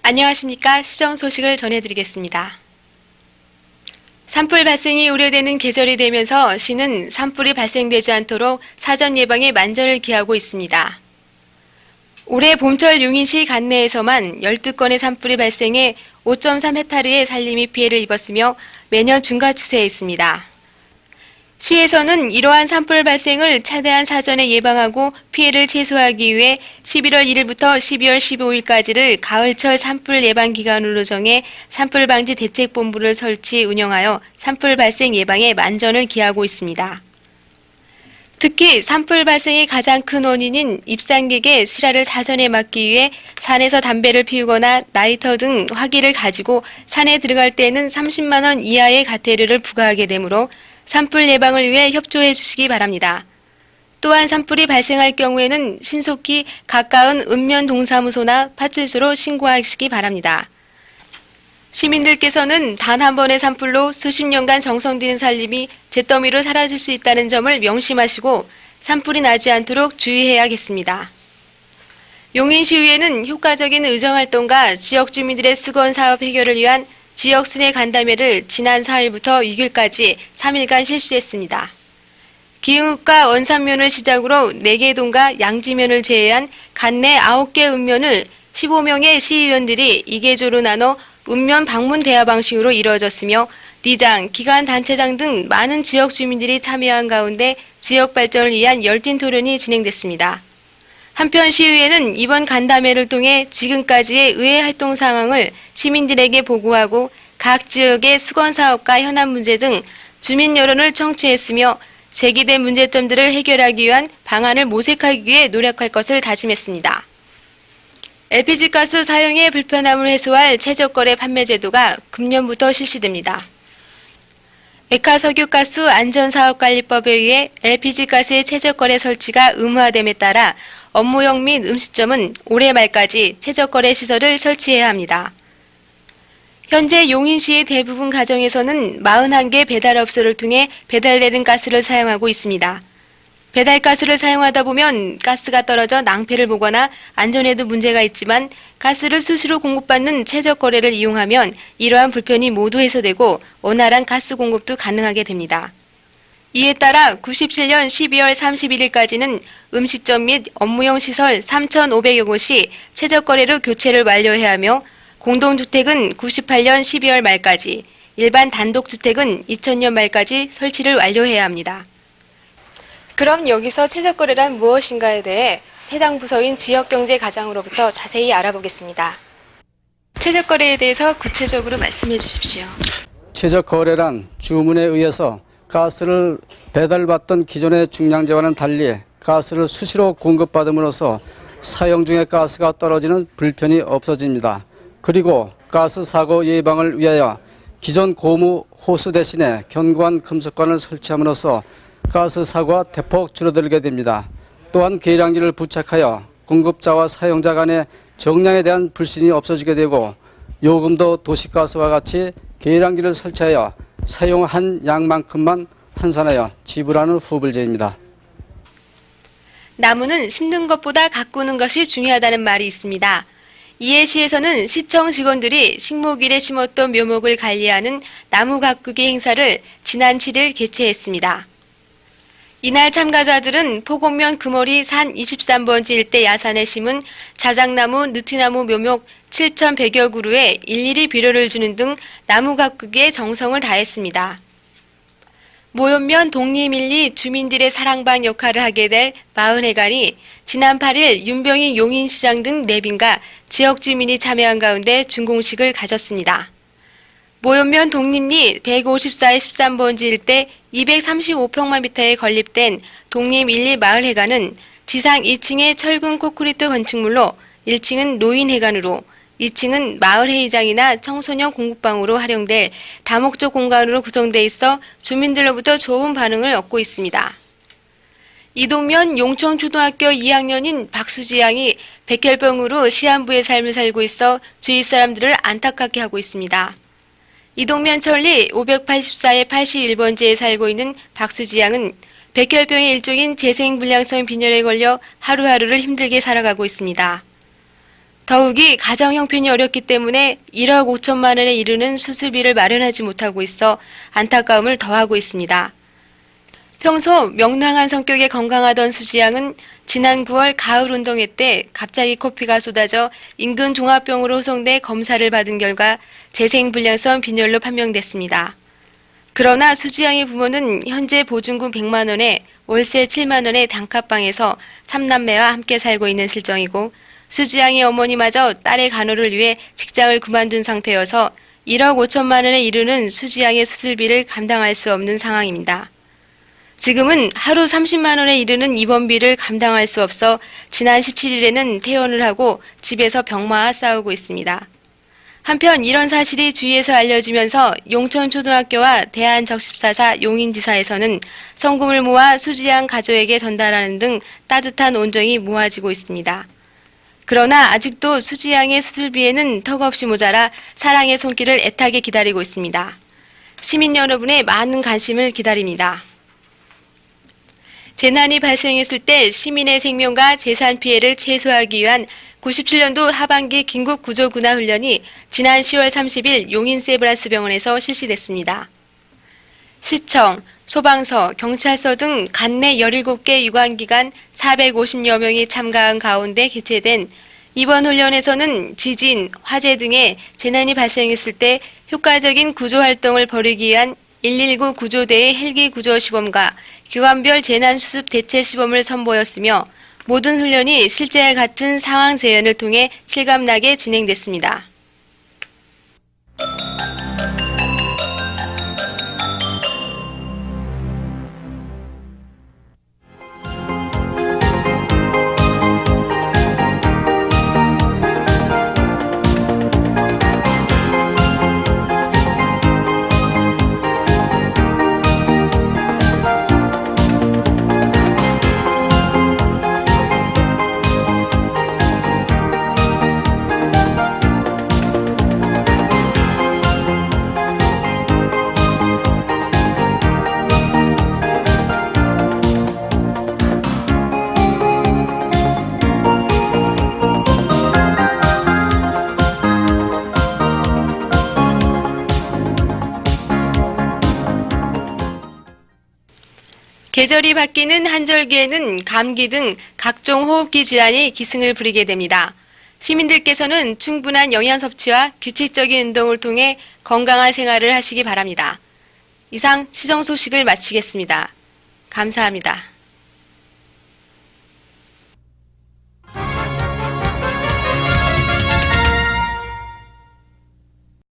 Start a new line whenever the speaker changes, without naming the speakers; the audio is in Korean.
안녕하십니까. 시정 소식을 전해드리겠습니다. 산불 발생이 우려되는 계절이 되면서 시는 산불이 발생되지 않도록 사전 예방에 만전을 기하고 있습니다. 올해 봄철 용인시 관내에서만 12건의 산불이 발생해 5.3헥타르의 산림이 피해를 입었으며 매년 증가 추세에 있습니다. 시에서는 이러한 산불 발생을 최대한 사전에 예방하고 피해를 최소화하기 위해 11월 1일부터 12월 15일까지를 가을철 산불 예방 기간으로 정해 산불 방지 대책본부를 설치 운영하여 산불 발생 예방에 만전을 기하고 있습니다. 특히 산불 발생의 가장 큰 원인인 입산객의 실화를 사전에 막기 위해 산에서 담배를 피우거나 라이터 등 화기를 가지고 산에 들어갈 때에는 30만 원 이하의 과태료를 부과하게 되므로 산불 예방을 위해 협조해 주시기 바랍니다. 또한 산불이 발생할 경우에는 신속히 가까운 읍면동사무소나 파출소로 신고하시기 바랍니다. 시민들께서는 단 한 번의 산불로 수십 년간 정성들인 산림이 잿더미로 사라질 수 있다는 점을 명심하시고 산불이 나지 않도록 주의해야겠습니다. 용인시의회는 효과적인 의정활동과 지역 주민들의 수건 사업 해결을 위한 지역 순회 간담회를 지난 4일부터 6일까지 3일간 실시했습니다. 기흥읍과 원산면을 시작으로 4개 동과 양지면을 제외한 관내 9개 읍면을 15명의 시의원들이 2개조로 나눠 읍면 방문 대화 방식으로 이루어졌으며 리장, 기관 단체장 등 많은 지역 주민들이 참여한 가운데 지역 발전을 위한 열띤 토론이 진행됐습니다. 한편 시의회는 이번 간담회를 통해 지금까지의 의회 활동 상황을 시민들에게 보고하고 각 지역의 수건 사업과 현안 문제 등 주민 여론을 청취했으며 제기된 문제점들을 해결하기 위한 방안을 모색하기 위해 노력할 것을 다짐했습니다. LPG가스 사용의 불편함을 해소할 최저거래 판매 제도가 금년부터 실시됩니다. 액화석유가스 안전사업관리법에 의해 LPG가스의 최저거래 설치가 의무화됨에 따라 업무용 및 음식점은 올해 말까지 최저거래 시설을 설치해야 합니다. 현재 용인시의 대부분 가정에서는 41개 배달업소를 통해 배달되는 가스를 사용하고 있습니다. 배달가스를 사용하다 보면 가스가 떨어져 낭패를 보거나 안전에도 문제가 있지만 가스를 수시로 공급받는 최저거래를 이용하면 이러한 불편이 모두 해소되고 원활한 가스 공급도 가능하게 됩니다. 이에 따라 97년 12월 31일까지는 음식점 및 업무용 시설 3,500여 곳이 최저거래로 교체를 완료해야 하며 공동주택은 98년 12월 말까지, 일반 단독주택은 2000년 말까지 설치를 완료해야 합니다. 그럼 여기서 최저거래란 무엇인가에 대해 해당 부서인 지역경제과장으로부터 자세히 알아보겠습니다. 최저거래에 대해서 구체적으로 말씀해 주십시오.
최저거래란 주문에 의해서 가스를 배달받던 기존의 중량제와는 달리 가스를 수시로 공급받음으로써 사용 중에 가스가 떨어지는 불편이 없어집니다. 그리고 가스 사고 예방을 위하여 기존 고무 호스 대신에 견고한 금속관을 설치함으로써 가스 사고가 대폭 줄어들게 됩니다. 또한 계량기를 부착하여 공급자와 사용자 간의 정량에 대한 불신이 없어지게 되고 요금도 도시가스와 같이 계량기를 설치하여 사용한 양만큼만 환산하여 지불하는 후불제입니다.
나무는 심는 것보다 가꾸는 것이 중요하다는 말이 있습니다. 이에 시에서는 시청 직원들이 식목일에 심었던 묘목을 관리하는 나무 가꾸기 행사를 지난 7일 개최했습니다. 이날 참가자들은 포곡면 금오리 산 23번지 일대 야산에 심은 자작나무, 느티나무 묘목 7,100여 그루에 일일이 비료를 주는 등 나무 가꾸기에 정성을 다했습니다. 모연면 독립일리 주민들의 사랑방 역할을 하게 될 마을회관이 지난 8일 윤병희 용인시장 등 내빈과 지역 주민이 참여한 가운데 준공식을 가졌습니다. 모연면 독립리 154의 13번지 일대 235평방미터에 건립된 독립1, 2 마을회관은 지상 2층의 철근 콘크리트 건축물로 1층은 노인회관으로 2층은 마을회의장이나 청소년 공부방으로 활용될 다목적 공간으로 구성되어 있어 주민들로부터 좋은 반응을 얻고 있습니다. 이동면 용청초등학교 2학년인 박수지 양이 백혈병으로 시한부의 삶을 살고 있어 주위 사람들을 안타깝게 하고 있습니다. 이동면 천리 584의 81번지에 살고 있는 박수지 양은 백혈병의 일종인 재생불량성 빈혈에 걸려 하루하루를 힘들게 살아가고 있습니다. 더욱이 가정 형편이 어렵기 때문에 1억 5천만 원에 이르는 수술비를 마련하지 못하고 있어 안타까움을 더하고 있습니다. 평소 명랑한 성격에 건강하던 수지 양은 지난 9월 가을 운동회 때 갑자기 코피가 쏟아져 인근 종합병으로 후송돼 검사를 받은 결과 재생불량성 빈혈로 판명됐습니다. 그러나 수지 양의 부모는 현재 보증금 100만 원에 월세 7만 원의 단칸방에서 3남매와 함께 살고 있는 실정이고 수지 양의 어머니마저 딸의 간호를 위해 직장을 그만둔 상태여서 1억 5천만 원에 이르는 수지 양의 수술비를 감당할 수 없는 상황입니다. 지금은 하루 30만 원에 이르는 입원비를 감당할 수 없어 지난 17일에는 퇴원을 하고 집에서 병마와 싸우고 있습니다. 한편 이런 사실이 주위에서 알려지면서 용천초등학교와 대한적십사사 용인지사에서는 성금을 모아 수지 양 가족에게 전달하는 등 따뜻한 온정이 모아지고 있습니다. 그러나 아직도 수지 양의 수술비에는 턱없이 모자라 사랑의 손길을 애타게 기다리고 있습니다. 시민 여러분의 많은 관심을 기다립니다. 재난이 발생했을 때 시민의 생명과 재산 피해를 최소화하기 위한 97년도 하반기 긴급 구조 군화 훈련이 지난 10월 30일 용인 세브란스 병원에서 실시됐습니다. 시청, 소방서, 경찰서 등 관내 17개 유관기관 450여 명이 참가한 가운데 개최된 이번 훈련에서는 지진, 화재 등의 재난이 발생했을 때 효과적인 구조활동을 벌이기 위한 119 구조대의 헬기 구조 시범과 기관별 재난수습 대체 시범을 선보였으며 모든 훈련이 실제와 같은 상황 재현을 통해 실감나게 진행됐습니다. 계절이 바뀌는 한절기에는 감기 등 각종 호흡기 질환이 기승을 부리게 됩니다. 시민들께서는 충분한 영양 섭취와 규칙적인 운동을 통해 건강한 생활을 하시기 바랍니다. 이상 시정 소식을 마치겠습니다. 감사합니다.